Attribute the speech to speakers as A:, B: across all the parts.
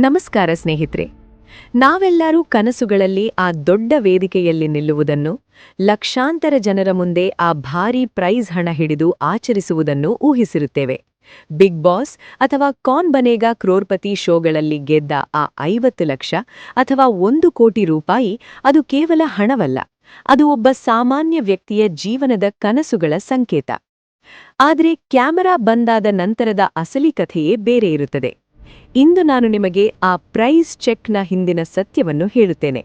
A: ನಮಸ್ಕಾರ ಸ್ನೇಹಿತರೆ. ನಾವೆಲ್ಲರೂ ಕನಸುಗಳಲ್ಲಿ ಆ ದೊಡ್ಡ ವೇದಿಕೆಯಲ್ಲಿ ನಿಲ್ಲುವುದನ್ನು, ಲಕ್ಷಾಂತರ ಜನರ ಮುಂದೆ ಆ ಭಾರೀ ಪ್ರೈಸ್ ಹಣ ಹಿಡಿದು ಆಚರಿಸುವುದನ್ನು ಊಹಿಸಿರುತ್ತೇವೆ. ಬಿಗ್ ಬಾಸ್ ಅಥವಾ ಕೌನ್ ಬನೇಗಾ ಕ್ರೋರ್ಪತಿ ಶೋಗಳಲ್ಲಿ ಗೆದ್ದ ಆ 50 ಲಕ್ಷ ಅಥವಾ 1 ಕೋಟಿ ರೂಪಾಯಿ ಅದು ಕೇವಲ ಹಣವಲ್ಲ, ಅದು ಒಬ್ಬ ಸಾಮಾನ್ಯ ವ್ಯಕ್ತಿಯ ಜೀವನದ ಕನಸುಗಳ ಸಂಕೇತ. ಆದರೆ ಕ್ಯಾಮೆರಾ ಬಂದಾದ ನಂತರದ ಅಸಲಿ ಕಥೆಯೇ ಬೇರೆ ಇರುತ್ತದೆ. ಇಂದು ನಾನು ನಿಮಗೆ ಆ ಪ್ರೈಸ್ ಚೆಕ್ನ ಹಿಂದಿನ ಸತ್ಯವನ್ನು ಹೇಳುತ್ತೇನೆ.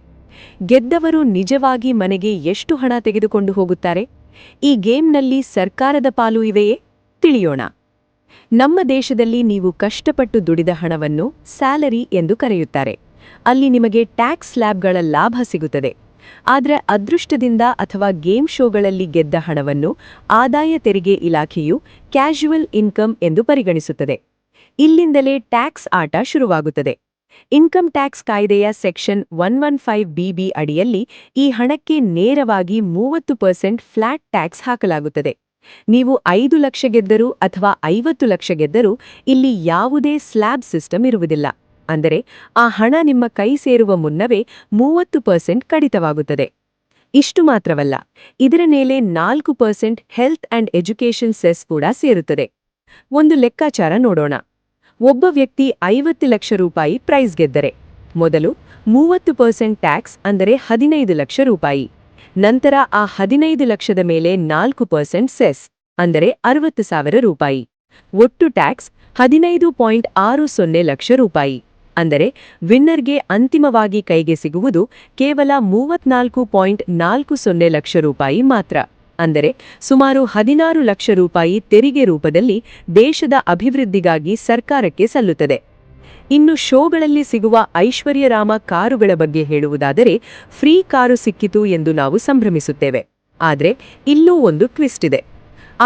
A: ಗೆದ್ದವರು ನಿಜವಾಗಿ ಮನೆಗೆ ಎಷ್ಟು ಹಣ ತೆಗೆದುಕೊಂಡು ಹೋಗುತ್ತಾರೆ? ಈ ಗೇಮ್ನಲ್ಲಿ ಸರ್ಕಾರದ ಪಾಲು ಇವೆಯೇ? ತಿಳಿಯೋಣ. ನಮ್ಮ ದೇಶದಲ್ಲಿ ನೀವು ಕಷ್ಟಪಟ್ಟು ದುಡಿದ ಹಣವನ್ನು ಸ್ಯಾಲರಿ ಎಂದು ಕರೆಯುತ್ತಾರೆ. ಅಲ್ಲಿ ನಿಮಗೆ ಟ್ಯಾಕ್ಸ್ ಸ್ಲ್ಯಾಬ್ಗಳ ಲಾಭ ಸಿಗುತ್ತದೆ. ಆದರೆ ಅದೃಷ್ಟದಿಂದ ಅಥವಾ ಗೇಮ್ ಶೋಗಳಲ್ಲಿ ಗೆದ್ದ ಹಣವನ್ನು ಆದಾಯ ತೆರಿಗೆ ಇಲಾಖೆಯು ಕ್ಯಾಶುವಲ್ ಇನ್ಕಮ್ ಎಂದು ಪರಿಗಣಿಸುತ್ತದೆ. ಇಲ್ಲಿಂದಲೇ ಟ್ಯಾಕ್ಸ್ ಆಟ ಶುರುವಾಗುತ್ತದೆ. ಇನ್ಕಮ್ ಟ್ಯಾಕ್ಸ್ ಕಾಯ್ದೆಯ ಸೆಕ್ಷನ್ 115BB ಅಡಿಯಲ್ಲಿ ಈ ಹಣಕ್ಕೆ ನೇರವಾಗಿ 30% ಫ್ಲಾಟ್ ಟ್ಯಾಕ್ಸ್ ಹಾಕಲಾಗುತ್ತದೆ. ನೀವು 5 ಲಕ್ಷ ಗೆದ್ದರೂ ಅಥವಾ 50 ಲಕ್ಷ ಗೆದ್ದರೂ ಇಲ್ಲಿ ಯಾವುದೇ ಸ್ಲ್ಯಾಬ್ ಸಿಸ್ಟಮ್ ಇರುವುದಿಲ್ಲ. ಅಂದರೆ ಆ ಹಣ ನಿಮ್ಮ ಕೈ ಸೇರುವ ಮುನ್ನವೇ 30% ಕಡಿತವಾಗುತ್ತದೆ. ಇಷ್ಟು ಮಾತ್ರವಲ್ಲ, ಇದರ ಮೇಲೆ 4% ಹೆಲ್ತ್ ಅಂಡ್ ಎಜುಕೇಷನ್ ಸೆಸ್ ಕೂಡ ಸೇರುತ್ತದೆ. ಒಂದು ಲೆಕ್ಕಾಚಾರ ನೋಡೋಣ. ಒಬ್ಬ ವ್ಯಕ್ತಿ 50 ಲಕ್ಷ ರೂಪಾಯಿ ಪ್ರೈಸ್ ಗೆದ್ದರೆ ಮೊದಲು 30% ಟ್ಯಾಕ್ಸ್ ಅಂದರೆ 15 ಲಕ್ಷ ರೂಪಾಯಿ, ನಂತರ ಆ 15 ಲಕ್ಷದ ಮೇಲೆ 4% ಸೆಸ್ ಅಂದರೆ 60,000 ರೂಪಾಯಿ, ಒಟ್ಟು ಟ್ಯಾಕ್ಸ್ 15.60 ಲಕ್ಷ ರೂಪಾಯಿ. ಅಂದರೆ ವಿನ್ನರ್ಗೆ ಅಂತಿಮವಾಗಿ ಕೈಗೆ ಸಿಗುವುದು ಕೇವಲ 34.40 ಲಕ್ಷ ರೂಪಾಯಿ ಮಾತ್ರ. ಅಂದರೆ ಸುಮಾರು 16 ಲಕ್ಷ ರೂಪಾಯಿ ತೆರಿಗೆ ರೂಪದಲ್ಲಿ ದೇಶದ ಅಭಿವೃದ್ಧಿಗಾಗಿ ಸರ್ಕಾರಕ್ಕೆ ಸಲ್ಲುತ್ತದೆ. ಇನ್ನು ಶೋಗಳಲ್ಲಿ ಸಿಗುವ ಐಶ್ವರ್ಯರಾಮ ಕಾರುಗಳ ಬಗ್ಗೆ ಹೇಳುವುದಾದರೆ, ಫ್ರೀ ಕಾರು ಸಿಕ್ಕಿತು ಎಂದು ನಾವು ಸಂಭ್ರಮಿಸುತ್ತೇವೆ. ಆದರೆ ಇಲ್ಲೂ ಒಂದು ಟ್ವಿಸ್ಟ್ ಇದೆ.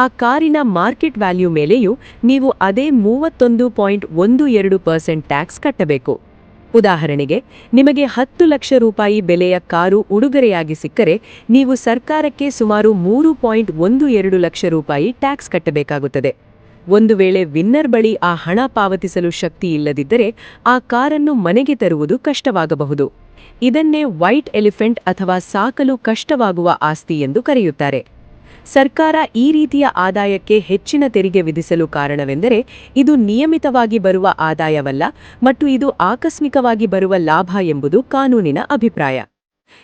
A: ಆ ಕಾರಿನ ಮಾರ್ಕೆಟ್ ವ್ಯಾಲ್ಯೂ ಮೇಲೆಯೂ ನೀವು ಅದೇ 31.12% ಟ್ಯಾಕ್ಸ್ ಕಟ್ಟಬೇಕು. ಉದಾಹರಣೆಗೆ, ನಿಮಗೆ 10 ಲಕ್ಷ ರೂಪಾಯಿ ಬೆಲೆಯ ಕಾರು ಉಡುಗೊರೆಯಾಗಿ ಸಿಕ್ಕರೆ ನೀವು ಸರ್ಕಾರಕ್ಕೆ ಸುಮಾರು 3.12 ಲಕ್ಷ ರೂಪಾಯಿ ಟ್ಯಾಕ್ಸ್ ಕಟ್ಟಬೇಕಾಗುತ್ತದೆ. ಒಂದು ವೇಳೆ ವಿನ್ನರ್ ಬಳಿ ಆ ಹಣ ಪಾವತಿಸಲು ಶಕ್ತಿ ಇಲ್ಲದಿದ್ದರೆ ಆ ಕಾರನ್ನು ಮನೆಗೆ ತರುವುದು ಕಷ್ಟವಾಗಬಹುದು. ಇದನ್ನೇ ವೈಟ್ ಎಲಿಫೆಂಟ್ ಅಥವಾ ಸಾಕಲು ಕಷ್ಟವಾಗುವ ಆಸ್ತಿ ಎಂದು ಕರೆಯುತ್ತಾರೆ. ಸರ್ಕಾರ ಈ ರೀತಿಯ ಆದಾಯಕ್ಕೆ ಹೆಚ್ಚಿನ ತೆರಿಗೆ ವಿಧಿಸಲು ಕಾರಣವೆಂದರೆ ಇದು ನಿಯಮಿತವಾಗಿ ಬರುವ ಆದಾಯವಲ್ಲ ಮತ್ತು ಇದು ಆಕಸ್ಮಿಕವಾಗಿ ಬರುವ ಲಾಭ ಎಂಬುದು ಕಾನೂನಿನ ಅಭಿಪ್ರಾಯ.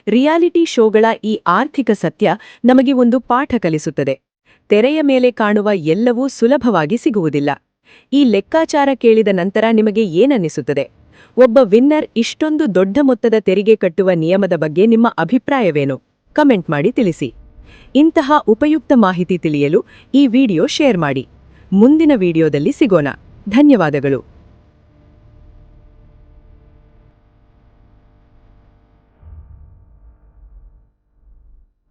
A: ರಿಯಾಲಿಟಿ ಶೋಗಳ ಈ ಆರ್ಥಿಕ ಸತ್ಯ ನಮಗೆ ಒಂದು ಪಾಠ ಕಲಿಸುತ್ತದೆ. ತೆರೆಯ ಮೇಲೆ ಕಾಣುವ ಎಲ್ಲವೂ ಸುಲಭವಾಗಿ ಸಿಗುವುದಿಲ್ಲ. ಈ ಲೆಕ್ಕಾಚಾರ ಕೇಳಿದ ನಂತರ ನಿಮಗೆ ಏನನ್ನಿಸುತ್ತದೆ? ಒಬ್ಬ ವಿನ್ನರ್ ಇಷ್ಟೊಂದು ದೊಡ್ಡ ಮೊತ್ತದ ತೆರಿಗೆ ಕಟ್ಟುವ ನಿಯಮದ ಬಗ್ಗೆ ನಿಮ್ಮ ಅಭಿಪ್ರಾಯವೇನು? ಕಮೆಂಟ್ ಮಾಡಿ ತಿಳಿಸಿ. ಇಂತಹ ಉಪಯುಕ್ತ ಮಾಹಿತಿ ತಿಳಿಯಲು ಈ ವಿಡಿಯೋ ಶೇರ್ ಮಾಡಿ. ಮುಂದಿನ ವಿಡಿಯೋದಲ್ಲಿ ಸಿಗೋಣ. ಧನ್ಯವಾದಗಳು.